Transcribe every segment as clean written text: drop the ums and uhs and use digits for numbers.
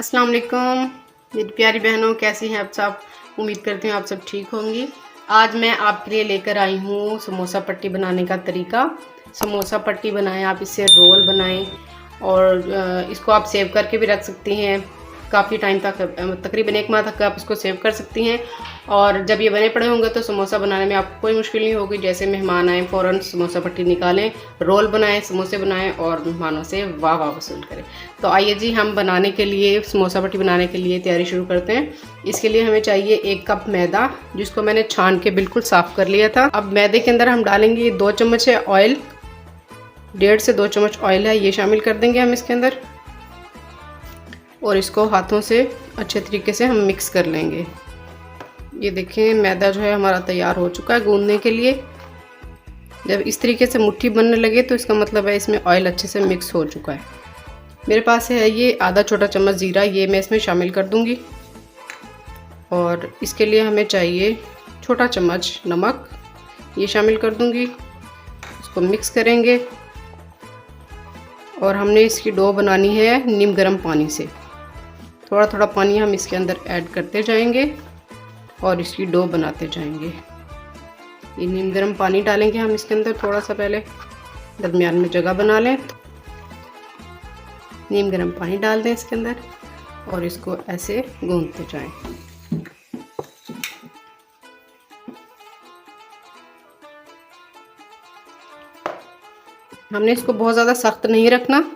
अस्सलाम वालेकुम मेरी प्यारी बहनों, कैसी हैं आप सब। उम्मीद करती हूँ आप सब ठीक होंगी। आज मैं आपके लिए लेकर आई हूँ समोसा पट्टी बनाने का तरीका। समोसा पट्टी बनाएं, आप इससे रोल बनाएं और इसको आप सेव करके भी रख सकती हैं काफ़ी टाइम तक, तकरीबन 1 माह तक आप इसको सेव कर सकती हैं। और जब ये बने पड़े होंगे तो समोसा बनाने में आपको कोई मुश्किल नहीं होगी। जैसे मेहमान आए फ़ौरन समोसा पट्टी निकालें, रोल बनाएं, समोसे बनाएं और मेहमानों से वाह वाह वसूल करें। तो आइए जी, हम बनाने के लिए समोसा पट्टी बनाने के लिए तैयारी शुरू करते हैं। इसके लिए हमें चाहिए 1 कप मैदा, जिसको मैंने छान के बिल्कुल साफ़ कर लिया था। अब मैदे के अंदर हम डालेंगे 2 चम्मच है ऑयल, 1.5 से 2 चम्मच ऑयल है, ये शामिल कर देंगे हम इसके अंदर। और इसको हाथों से अच्छे तरीके से हम मिक्स कर लेंगे। ये देखें, मैदा जो है हमारा तैयार हो चुका है गूंदने के लिए। जब इस तरीके से मुट्ठी बनने लगे तो इसका मतलब है इसमें ऑयल अच्छे से मिक्स हो चुका है। मेरे पास है ये आधा छोटा चम्मच ज़ीरा, ये मैं इसमें शामिल कर दूंगी। और इसके लिए हमें चाहिए छोटा चम्मच नमक, ये शामिल कर दूंगी। इसको मिक्स करेंगे और हमने इसकी डो बनानी है नीम गर्म पानी से। थोड़ा थोड़ा पानी हम इसके अंदर ऐड करते जाएंगे और इसकी डो बनाते जाएंगे। ये नीम गर्म पानी डालेंगे हम इसके अंदर, थोड़ा सा पहले दरमियान में जगह बना लें। नीम गर्म पानी डाल दें इसके अंदर और इसको ऐसे गूंथते जाएं। हमने इसको बहुत ज़्यादा सख्त नहीं रखना,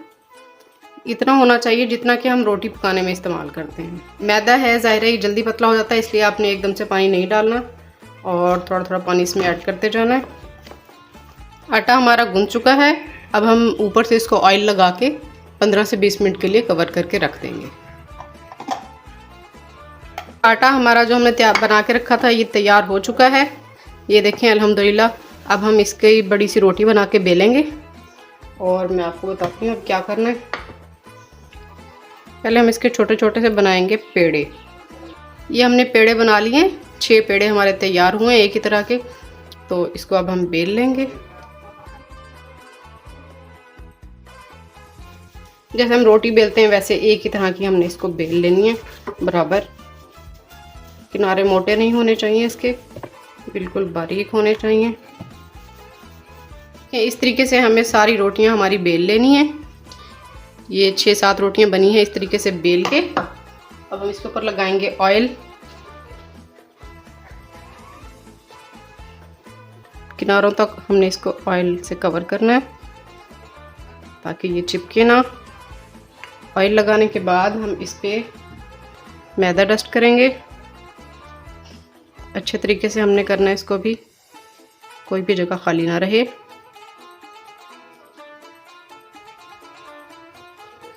इतना होना चाहिए जितना कि हम रोटी पकाने में इस्तेमाल करते हैं। मैदा है, ज़ाहिर है ये जल्दी पतला हो जाता है, इसलिए आपने एकदम से पानी नहीं डालना और थोड़ा थोड़ा पानी इसमें ऐड करते जाना है। आटा हमारा गूंथ चुका है। अब हम ऊपर से इसको ऑयल लगा के 15 से 20 मिनट के लिए कवर करके रख देंगे। आटा हमारा जो हमने तैयार बना के रखा था ये तैयार हो चुका है। ये देखें अल्हम्दुलिल्लाह। अब हम इसकी बड़ी सी रोटी बना के बेलेंगे और मैं आपको बताती हूँ अब क्या करना है। पहले हम इसके छोटे छोटे से बनाएंगे पेड़े। ये हमने पेड़े बना लिए, 6 पेड़े हमारे तैयार हुए एक ही तरह के। तो इसको अब हम बेल लेंगे। जैसे हम रोटी बेलते हैं वैसे एक ही तरह की हमने इसको बेल लेनी है बराबर। किनारे मोटे नहीं होने चाहिए इसके, बिल्कुल बारीक होने चाहिए। इस तरीके से हमें सारी रोटियां हमारी बेल लेनी है। ये 6-7 रोटियां बनी हैं इस तरीके से बेल के। अब हम इसके ऊपर लगाएंगे ऑयल। किनारों तक हमने इसको ऑयल से कवर करना है ताकि ये चिपके ना। ऑयल लगाने के बाद हम इस पे मैदा डस्ट करेंगे। अच्छे तरीके से हमने करना है इसको भी, कोई भी जगह खाली ना रहे।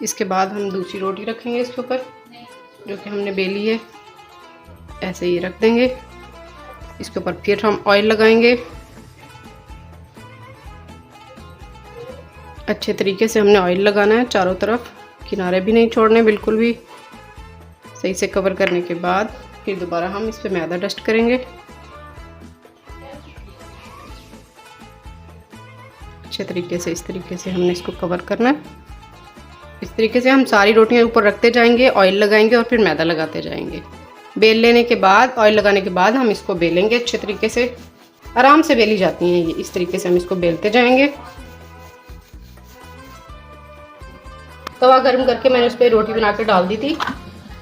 इसके बाद हम दूसरी रोटी रखेंगे इसके ऊपर जो कि हमने बेली है, ऐसे ही रख देंगे। इसके ऊपर फिर हम ऑयल लगाएंगे। अच्छे तरीके से हमने ऑयल लगाना है चारों तरफ, किनारे भी नहीं छोड़ने बिल्कुल भी। सही से कवर करने के बाद फिर दोबारा हम इस पे मैदा डस्ट करेंगे। अच्छे तरीके से इस तरीके से हमने इसको कवर करना है। इस तरीके से हम सारी रोटियां ऊपर रखते जाएंगे, ऑयल लगाएंगे और फिर मैदा लगाते जाएंगे। बेल लेने के बाद, ऑयल लगाने के बाद हम इसको बेलेंगे अच्छे तरीके से। आराम से बेली जाती हैं ये, इस तरीके से हम इसको बेलते जाएंगे। तवा गर्म करके मैंने उस पर रोटी बना के डाल दी थी।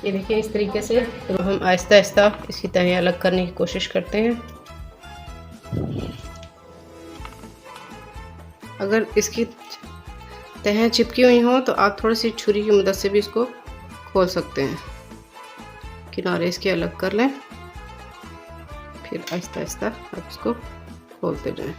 ये देखिए इस तरीके से। तो हम आहिस्ता आहिस्ता इसकी तहें अलग करने की कोशिश करते हैं। अगर इसकी तहें चिपकी हुई हो तो आप थोड़ी सी छुरी की मदद से भी इसको खोल सकते हैं। किनारे इसके अलग कर लें, फिर आहिस्ता आहिस्ता आप इसको खोलते जाएं।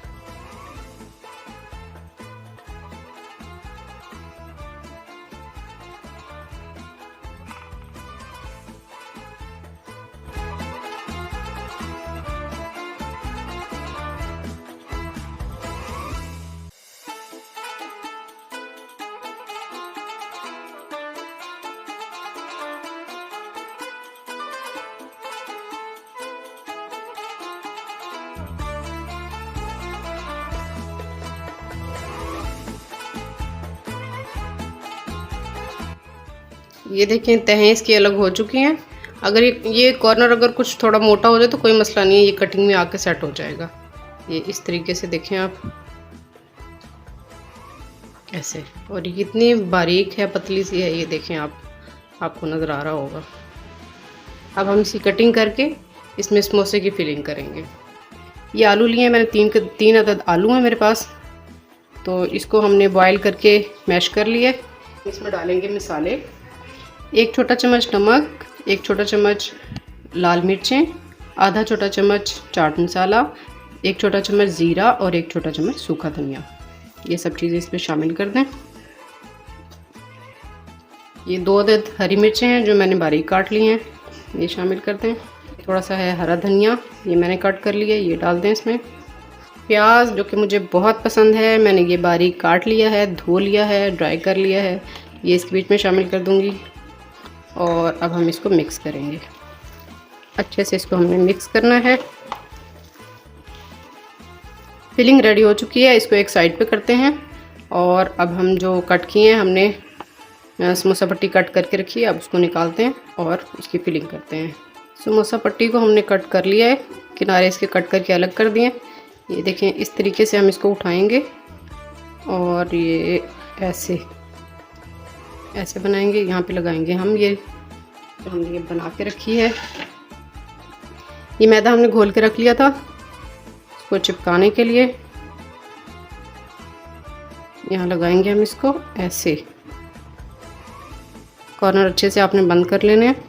ये देखें तहें इसकी अलग हो चुकी हैं। अगर ये कॉर्नर अगर कुछ थोड़ा मोटा हो जाए तो कोई मसला नहीं है, ये कटिंग में आके सेट हो जाएगा। ये इस तरीके से देखें आप ऐसे, और ये कितनी बारीक है, पतली सी है, ये देखें आपको नज़र आ रहा होगा। अब हम इसी कटिंग करके इसमें समोसे की फिलिंग करेंगे। ये आलू लिए हैं मैंने, तीन अदद आलू हैं मेरे पास, तो इसको हमने बॉईल करके मैश कर लिया। इसमें डालेंगे मसाले, 1 छोटा चम्मच नमक, 1 छोटा चम्मच लाल मिर्चें, आधा छोटा चम्मच चाट मसाला, 1 छोटा चम्मच ज़ीरा और 1 छोटा चम्मच सूखा धनिया। ये सब चीज़ें इसमें शामिल कर दें। ये 2 अदद हरी मिर्चें हैं जो मैंने बारीक काट ली हैं, ये शामिल कर दें। थोड़ा सा है हरा धनिया, ये मैंने कट कर लिया, ये डाल दें इसमें। प्याज जो कि मुझे बहुत पसंद है, मैंने ये बारीक काट लिया है, धो लिया है, ड्राई कर लिया है, ये इसके बीच में शामिल कर दूंगी। और अब हम इसको मिक्स करेंगे, अच्छे से इसको हमने मिक्स करना है। फिलिंग रेडी हो चुकी है, इसको एक साइड पे करते हैं। और अब हम जो कट किए हैं, हमने समोसा पट्टी कट करके रखी है, अब उसको निकालते हैं और उसकी फिलिंग करते हैं। समोसा पट्टी को हमने कट कर लिया है, किनारे इसके कट करके अलग कर दिए। ये देखें इस तरीके से हम इसको उठाएंगे और ये ऐसे बनाएंगे, यहाँ पे लगाएंगे हम। ये जो हमने ये बना के रखी है, ये मैदा हमने घोल के रख लिया था इसको चिपकाने के लिए। यहाँ लगाएंगे हम इसको ऐसे, कॉर्नर अच्छे से आपने बंद कर लेने हैं।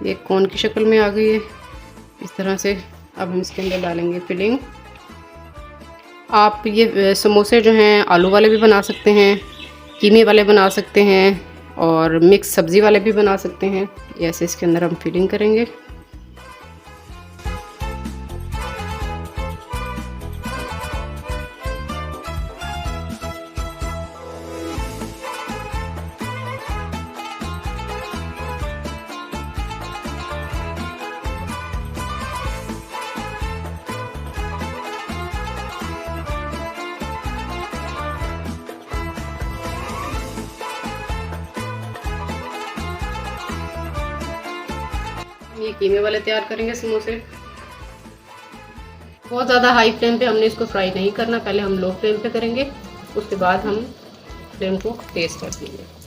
ये कोन की शक्ल में आ गई है इस तरह से। अब हम इसके अंदर डालेंगे फिलिंग। आप ये समोसे जो हैं आलू वाले भी बना सकते हैं, कीमे वाले बना सकते हैं और मिक्स सब्ज़ी वाले भी बना सकते हैं। ऐसे इसके अंदर हम फिलिंग करेंगे। ये कीमे वाले तैयार करेंगे समोसे। बहुत ज़्यादा हाई फ्लेम पे हमने इसको फ्राई नहीं करना, पहले हम लो फ्लेम पे करेंगे, उसके बाद हम फ्लेम को तेज़ कर देंगे।